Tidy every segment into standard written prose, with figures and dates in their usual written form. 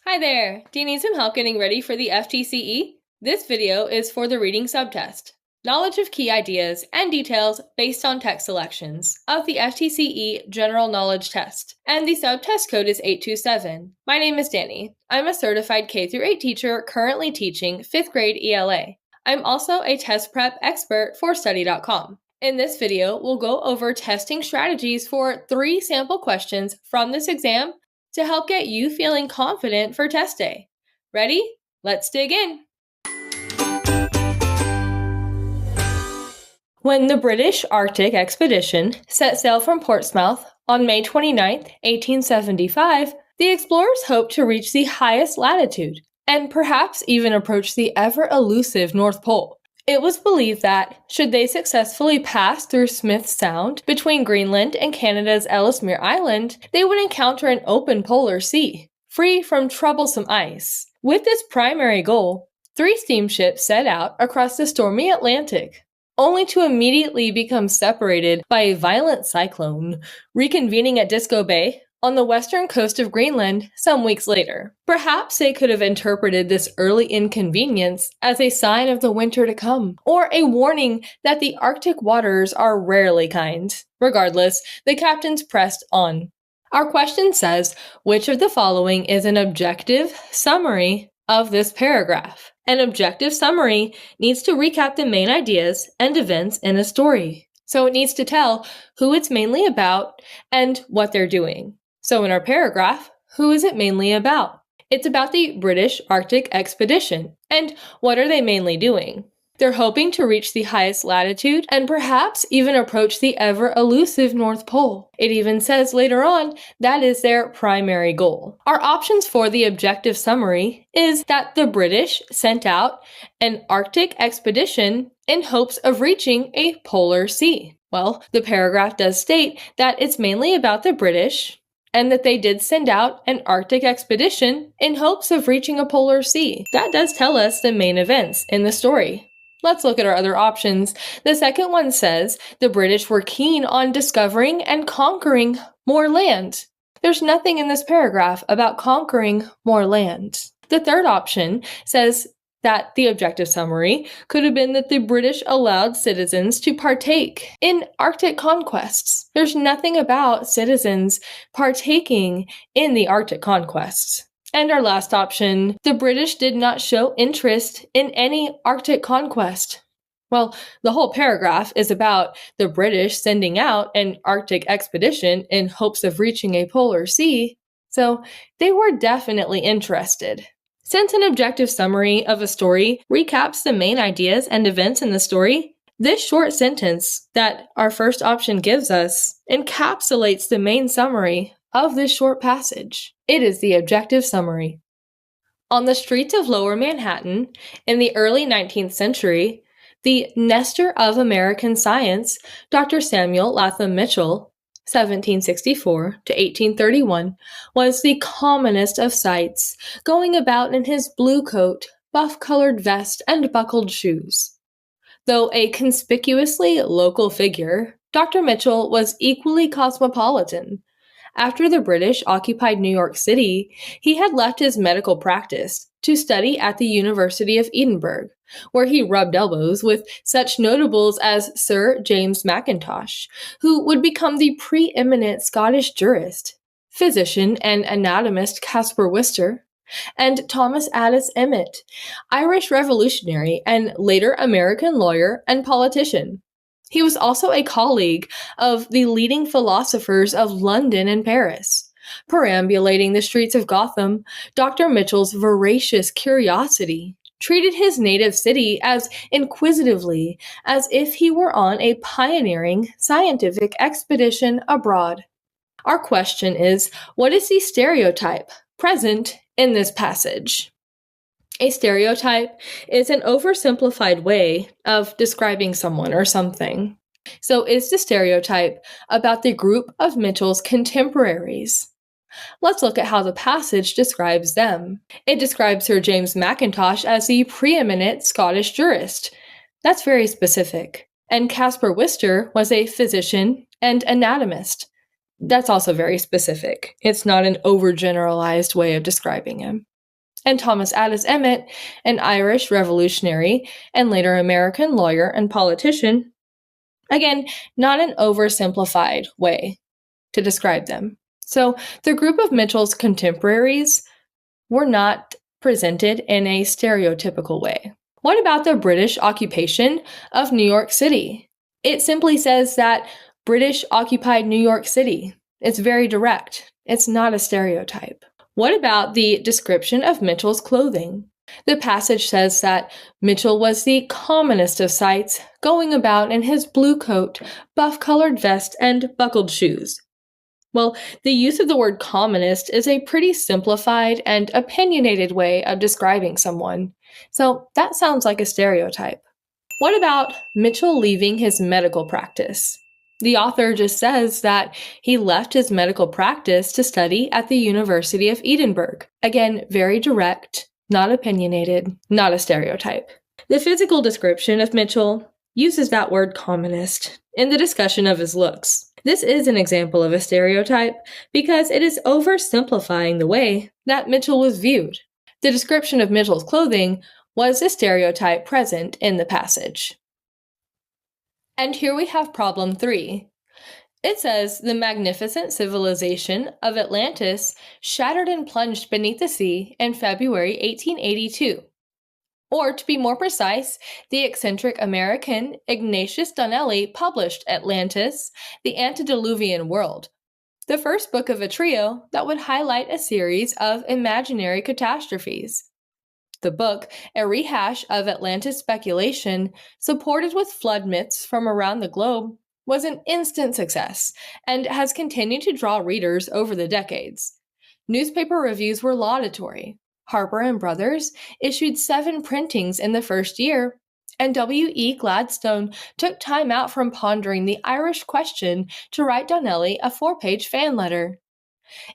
Hi there! Do you need some help getting ready for the FTCE? This video is for the reading subtest. Knowledge of key ideas and details based on text selections of the FTCE General Knowledge Test. And the subtest code is 827. My name is Dani. I'm a certified K-8 teacher currently teaching 5th grade ELA. I'm also a test prep expert for Study.com. In this video, we'll go over testing strategies for 3 sample questions from this exam to help get you feeling confident for test day. Ready? Let's dig in. When the British Arctic expedition set sail from Portsmouth on May 29, 1875, the explorers hoped to reach the highest latitude and perhaps even approach the ever-elusive North Pole. It was believed that, should they successfully pass through Smith Sound between Greenland and Canada's Ellesmere Island, they would encounter an open polar sea, free from troublesome ice. With this primary goal, 3 steamships set out across the stormy Atlantic, only to immediately become separated by a violent cyclone, reconvening at Disco Bay on the western coast of Greenland some weeks later. Perhaps they could have interpreted this early inconvenience as a sign of the winter to come, or a warning that the Arctic waters are rarely kind. Regardless, the captains pressed on. Our question says, which of the following is an objective summary of this paragraph? An objective summary needs to recap the main ideas and events in a story. So it needs to tell who it's mainly about and what they're doing. So in our paragraph, who is it mainly about? It's about the British Arctic expedition. And what are they mainly doing? They're hoping to reach the highest latitude and perhaps even approach the ever-elusive North Pole. It even says later on that is their primary goal. Our options for the objective summary is that the British sent out an Arctic expedition in hopes of reaching a polar sea. Well, the paragraph does state that it's mainly about the British, and that they did send out an Arctic expedition in hopes of reaching a polar sea. That does tell us the main events in the story. Let's look at our other options. The second one says the British were keen on discovering and conquering more land. There's nothing in this paragraph about conquering more land. The third option says that the objective summary could have been that the British allowed citizens to partake in Arctic conquests. There's nothing about citizens partaking in the Arctic conquests. And our last option, the British did not show interest in any Arctic conquest. Well, the whole paragraph is about the British sending out an Arctic expedition in hopes of reaching a polar sea, so they were definitely interested. Since an objective summary of a story recaps the main ideas and events in the story, this short sentence that our first option gives us encapsulates the main summary of this short passage. It is the objective summary. On the streets of Lower Manhattan, in the early 19th century, the Nestor of American science, Dr. Samuel Latham Mitchell, 1764 to 1831, was the commonest of sights, going about in his blue coat, buff-colored vest, and buckled shoes. Though a conspicuously local figure, Dr. Mitchell was equally cosmopolitan. After the British occupied New York City, he had left his medical practice to study at the University of Edinburgh, where he rubbed elbows with such notables as Sir James Mackintosh, who would become the preeminent Scottish jurist, physician and anatomist Caspar Worcester, and Thomas Addis Emmet, Irish revolutionary and later American lawyer and politician. He was also a colleague of the leading philosophers of London and Paris. Perambulating the streets of Gotham, Dr. Mitchell's voracious curiosity treated his native city as inquisitively as if he were on a pioneering scientific expedition abroad. Our question is, what is the stereotype present in this passage? A stereotype is an oversimplified way of describing someone or something. So is the stereotype about the group of Mitchell's contemporaries? Let's look at how the passage describes them. It describes Sir James Mackintosh as the preeminent Scottish jurist. That's very specific. And Caspar Worcester was a physician and anatomist. That's also very specific. It's not an overgeneralized way of describing him. and Thomas Addis Emmet, an Irish revolutionary and later American lawyer and politician. Again, not an oversimplified way to describe them. So the group of Mitchell's contemporaries were not presented in a stereotypical way. What about the British occupation of New York City? It simply says that British occupied New York City. It's very direct. It's not a stereotype. What about the description of Mitchell's clothing? The passage says that Mitchell was the commonest of sights, going about in his blue coat, buff-colored vest, and buckled shoes. Well, the use of the word commonest is a pretty simplified and opinionated way of describing someone, so that sounds like a stereotype. What about Mitchell leaving his medical practice? The author just says that he left his medical practice to study at the University of Edinburgh. Again, very direct, not opinionated, not a stereotype. The physical description of Mitchell uses that word commonest in the discussion of his looks. This is an example of a stereotype because it is oversimplifying the way that Mitchell was viewed. The description of Mitchell's clothing was a stereotype present in the passage. And here we have problem 3. It says, the magnificent civilization of Atlantis shattered and plunged beneath the sea in February 1882. Or, to be more precise, the eccentric American Ignatius Donnelly published Atlantis, the Antediluvian World, the first book of a trio that would highlight a series of imaginary catastrophes. The book, a rehash of Atlantis speculation, supported with flood myths from around the globe, was an instant success and has continued to draw readers over the decades. Newspaper reviews were laudatory. Harper & Brothers issued 7 printings in the first year, and W.E. Gladstone took time out from pondering the Irish question to write Donnelly a 4-page fan letter.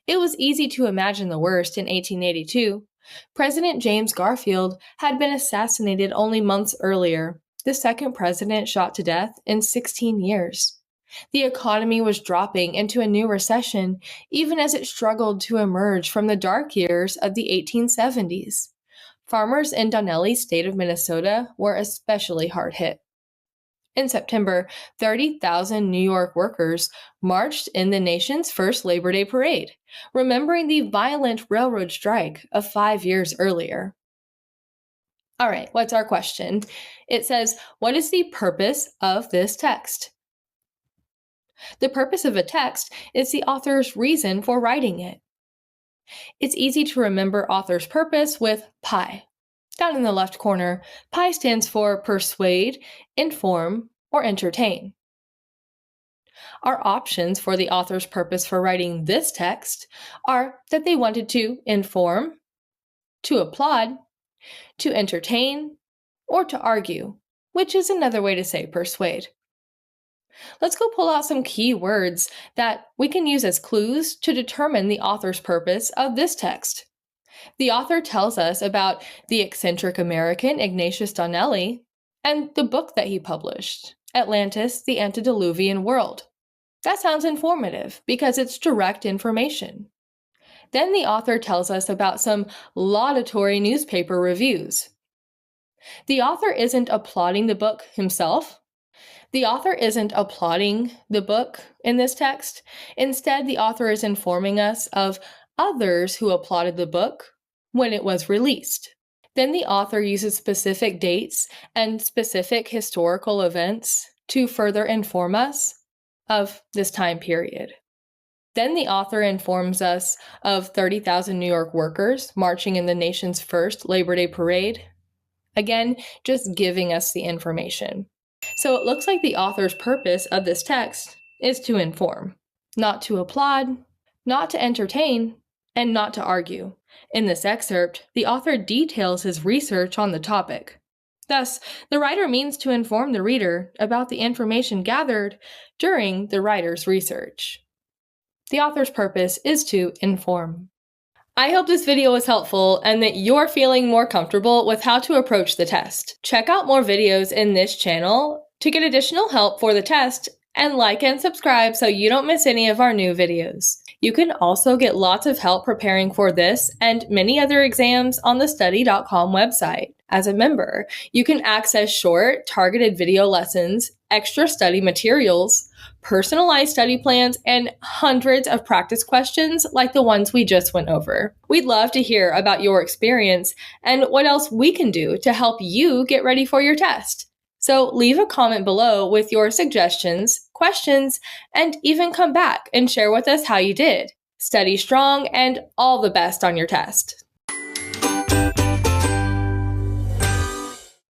It was easy to imagine the worst in 1882. President James Garfield had been assassinated only months earlier, the second president shot to death in 16 years. The economy was dropping into a new recession, even as it struggled to emerge from the dark years of the 1870s. Farmers in Donnelly's state of Minnesota were especially hard hit. In September, 30,000 New York workers marched in the nation's first Labor Day parade, remembering the violent railroad strike of 5 years earlier. All right, what's our question? It says, what is the purpose of this text? The purpose of a text is the author's reason for writing it. It's easy to remember author's purpose with PI. Down in the left corner, PI stands for persuade, inform, or entertain. Our options for the author's purpose for writing this text are that they wanted to inform, to applaud, to entertain, or to argue, which is another way to say persuade. Let's go pull out some key words that we can use as clues to determine the author's purpose of this text. The author tells us about the eccentric American Ignatius Donnelly and the book that he published, Atlantis, the Antediluvian World. That sounds informative because it's direct information. Then the author tells us about some laudatory newspaper reviews. The author isn't applauding the book himself. The author isn't applauding the book in this text. Instead, the author is informing us of others who applauded the book when it was released. Then the author uses specific dates and specific historical events to further inform us of this time period. Then the author informs us of 30,000 New York workers marching in the nation's first Labor Day parade. Again, just giving us the information. So it looks like the author's purpose of this text is to inform, not to applaud, not to entertain, and not to argue. In this excerpt, the author details his research on the topic. Thus, the writer means to inform the reader about the information gathered during the writer's research. The author's purpose is to inform. I hope this video was helpful and that you're feeling more comfortable with how to approach the test. Check out more videos in this channel to get additional help for the test And like and subscribe so you don't miss any of our new videos. You can also get lots of help preparing for this and many other exams on the study.com website. As a member, you can access short, targeted video lessons, extra study materials, personalized study plans, and hundreds of practice questions like the ones we just went over. We'd love to hear about your experience and what else we can do to help you get ready for your test. So leave a comment below with your suggestions, questions, and even come back and share with us how you did. Study strong and all the best on your test.